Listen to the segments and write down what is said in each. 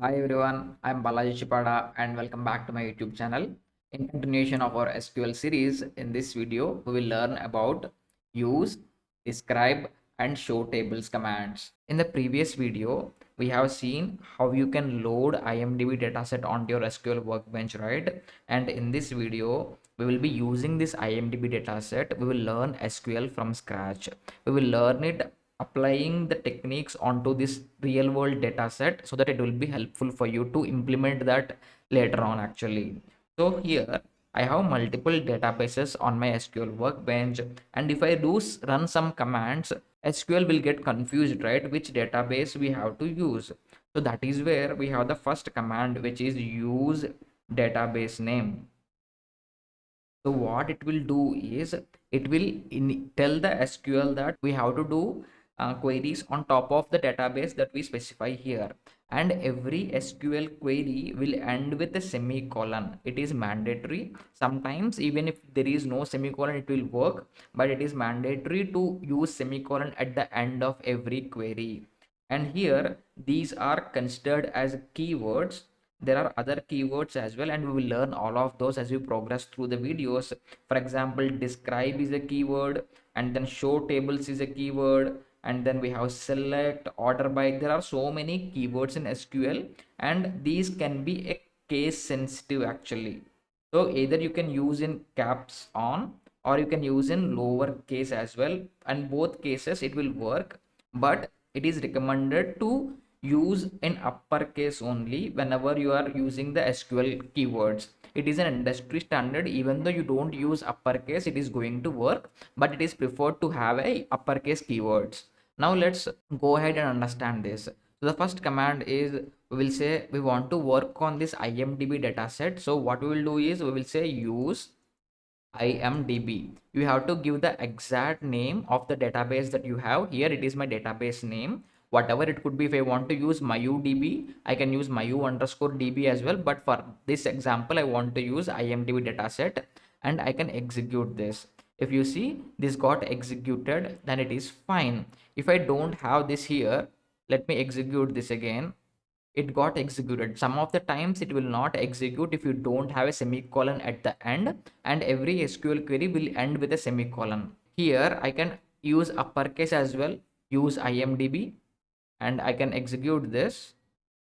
Hi everyone, I'm Balaji Chipada and welcome back to my YouTube channel. In continuation of our SQL series, in this video, we will learn about use, describe and show tables commands. In the previous video, we have seen how you can load IMDb dataset onto your SQL workbench, right? And in this video, we will be using this IMDb dataset. We will learn SQL from scratch. We will learn it applying the techniques onto this real world data set so that it will be helpful for you to implement that later on actually. So here I have multiple databases on my SQL workbench, and if I do run some commands, SQL will get confused, right, which database we have to use. So that is where we have the first command, which is use database name. So what it will do is it will tell the SQL that we have to do queries on top of the database that we specify here, and every SQL query will end with a semicolon. It is mandatory. Sometimes even if there is no semicolon it will work, but it is mandatory to use semicolon at the end of every query. And here these are considered as keywords. There are other keywords as well, and we will learn all of those as we progress through the videos. For example, describe is a keyword, and then show tables is a keyword, and then we have select, order by. There are so many keywords in SQL, and these can be a case sensitive actually. So either you can use in caps on or you can use in lower case as well, and both cases it will work, but it is recommended to use in uppercase only whenever you are using the SQL keywords. It is an industry standard. Even though you don't use uppercase, it is going to work, but it is preferred to have a uppercase keywords. Now let's go ahead and understand this. So the first command is, we will say we want to work on this IMDb dataset. So what we will do is we will say use IMDb. You have to give the exact name of the database that you have. Here it is my database name. Whatever it could be, if I want to use MyUDB, I can use MyU_DB as well. But for this example, I want to use IMDb dataset, and I can execute this. If you see this got executed, then it is fine. If I don't have this here, let me execute this again. It got executed. Some of the times it will not execute if you don't have a semicolon at the end, and every SQL query will end with a semicolon. Here I can use uppercase as well, use IMDb, and I can execute this.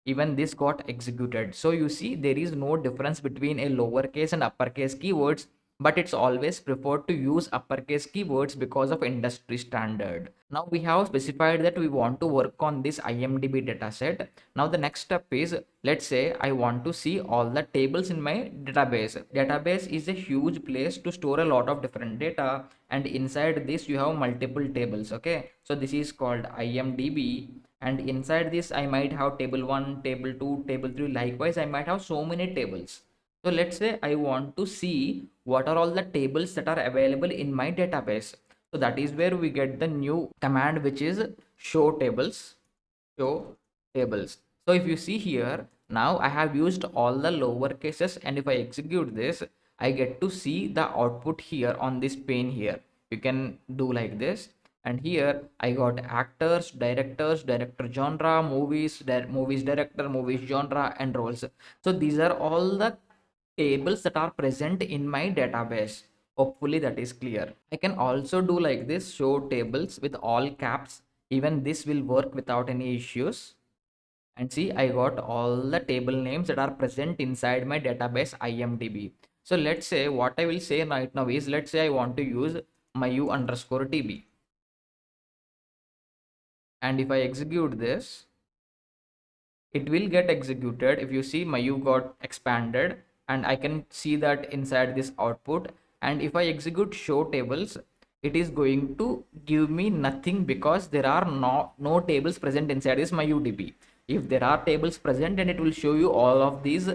Even this got executed. So you see there is no difference between a lowercase and uppercase keywords, but it's always preferred to use uppercase keywords because of industry standard. Now we have specified that we want to work on this IMDb dataset. Now the next step is, let's say I want to see all the tables in my database. Database is a huge place to store a lot of different data, and inside this you have multiple tables. Okay, so this is called IMDb, and inside this I might have table 1, table 2, table 3. Likewise I might have so many tables. So let's say I want to see what are all the tables that are available in my database. So that is where we get the new command, which is show tables. Show tables. So if you see here, now I have used all the lower cases, and if I execute this, I get to see the output here on this pane here. You can do like this, and here I got actors, directors, director genre, movies, movies director, movies genre, and roles. So these are all the tables that are present in my database. Hopefully that is clear. I can also do like this, show tables with all caps. Even this will work without any issues. And see, I got all the table names that are present inside my database IMDb. So let's say what I will say right now is, let's say I want to use MyU_DB, and if I execute this, it will get executed. If you see, my U got expanded, and I can see that inside this output. And if I execute show tables, it is going to give me nothing because there are no tables present inside this my UDB. If there are tables present, then it will show you all of these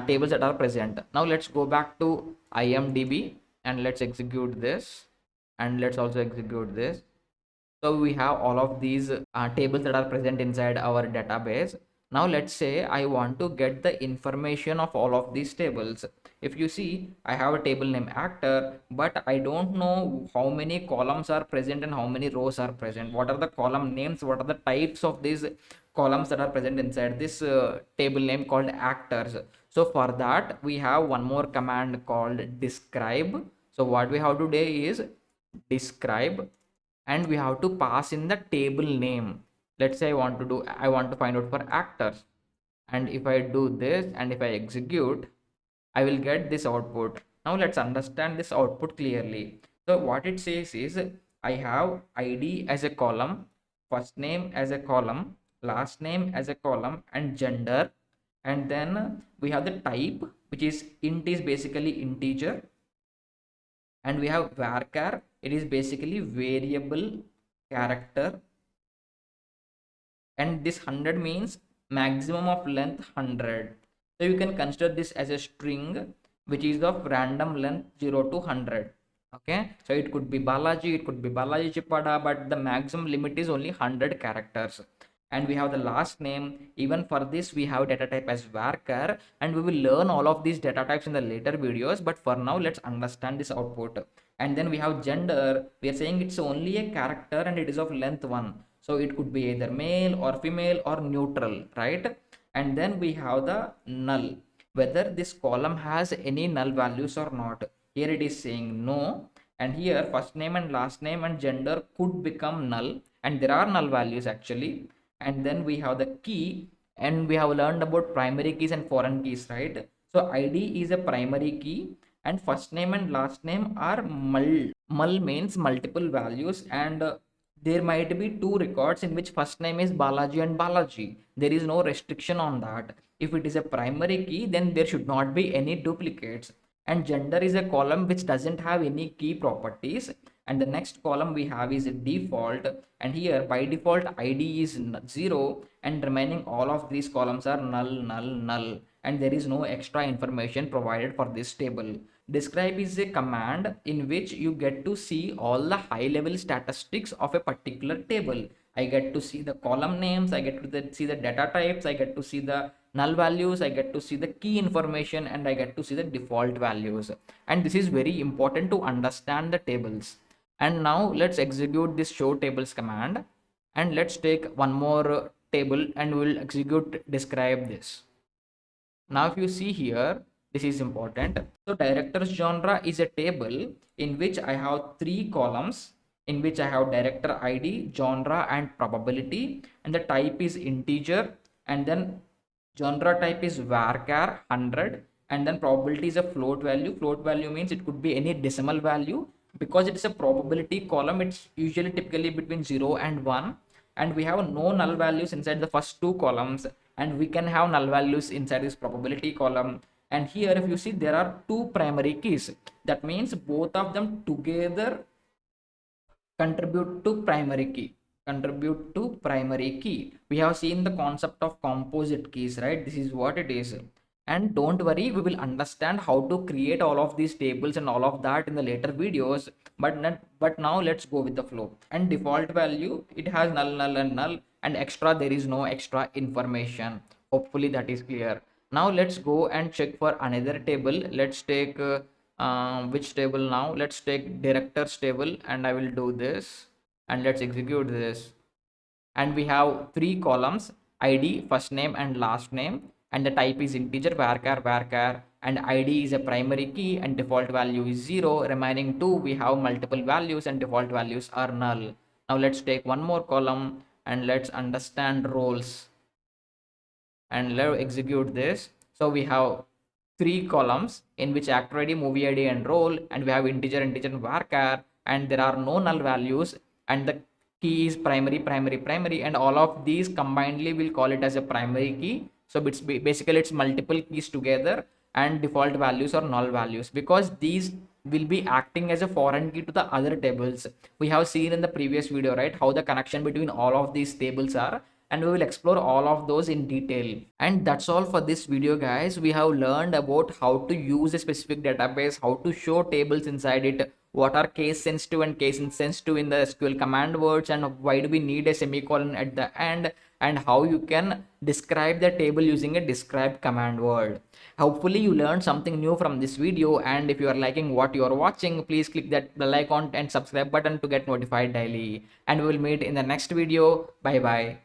tables that are present. Now let's go back to IMDb and let's execute this, and let's also execute this. So we have all of these tables that are present inside our database. Now let's say I want to get the information of all of these tables. If you see, I have a table name actor, but I don't know how many columns are present and how many rows are present. What are the column names? What are the types of these columns that are present inside this table name called actors. So for that we have one more command called describe. So what we have to do is describe, and we have to pass in the table name. Let's say I want to find out for actors, and if I do this and if I execute, I will get this output. Now let's understand this output clearly. So what it says is I have ID as a column, first name as a column, last name as a column, and gender. And then we have the type, which is int, is basically integer. And we have varchar, it is basically variable character. And this 100 means maximum of length 100. So you can consider this as a string which is of random length 0 to 100. Okay, so it could be Balaji, it could be Balaji Chipada, but the maximum limit is only 100 characters. And we have the last name. Even for this we have data type as varchar, and we will learn all of these data types in the later videos, but for now let's understand this output. And then we have gender. We are saying it's only a character and it is of length 1, so it could be either male or female or neutral, right? And then we have the null, whether this column has any null values or not. Here it is saying no, and here first name and last name and gender could become null, and there are null values actually. And then we have the key, and we have learned about primary keys and foreign keys, right? So ID is a primary key, and first name and last name are mul means multiple values, and there might be two records in which first name is Balaji and Balaji. There is no restriction on that. If it is a primary key, then there should not be any duplicates. And gender is a column which doesn't have any key properties. And the next column we have is a default, and here by default ID is 0, and remaining all of these columns are null, null, null, and there is no extra information provided for this table. Describe is a command in which you get to see all the high level statistics of a particular table. I get to see the column names, I get to see the data types, I get to see the null values, I get to see the key information, and I get to see the default values. And this is very important to understand the tables. And now let's execute this show tables command, and let's take one more table and we'll execute describe this. Now if you see here, this is important. So director's genre is a table in which I have 3 columns, in which I have director ID, genre, and probability, and the type is integer, and then genre type is varchar 100, and then probability is a float value. Float value means it could be any decimal value. Because it is a probability column, it's usually typically between 0 and 1, and we have no null values inside the first 2 columns, and we can have null values inside this probability column. And here if you see, there are 2 primary keys. That means both of them together contribute to primary key. We have seen the concept of composite keys, right? This is what it is. And don't worry, we will understand how to create all of these tables and all of that in the later videos, but now let's go with the flow. And default value, it has null, null, and null, and extra, there is no extra information. Hopefully that is clear. Now let's go and check for another table. Let's take which table now? Let's take directors table, and I will do this, and let's execute this. And we have 3 columns: ID, first name, and last name, and the type is integer varchar, and ID is a primary key, and default value is 0. Remaining 2 we have multiple values, and default values are null. Now let's take one more column and let's understand roles, and let's execute this. So we have 3 columns in which actor ID, movie ID, and role, and we have integer, and varchar, and there are no null values, and the key is primary, and all of these combinedly will call it as a primary key. So it's basically it's multiple keys together, and default values are null values, because these will be acting as a foreign key to the other tables. We have seen in the previous video, right, how the connection between all of these tables are, and we will explore all of those in detail. And that's all for this video, guys. We have learned about how to use a specific database, how to show tables inside it, what are case sensitive and case insensitive in the SQL command words, and why do we need a semicolon at the end, and how you can describe the table using a describe command word. Hopefully you learned something new from this video, and if you are liking what you are watching, please click that bell icon and subscribe button to get notified daily. And we will meet in the next video. Bye bye.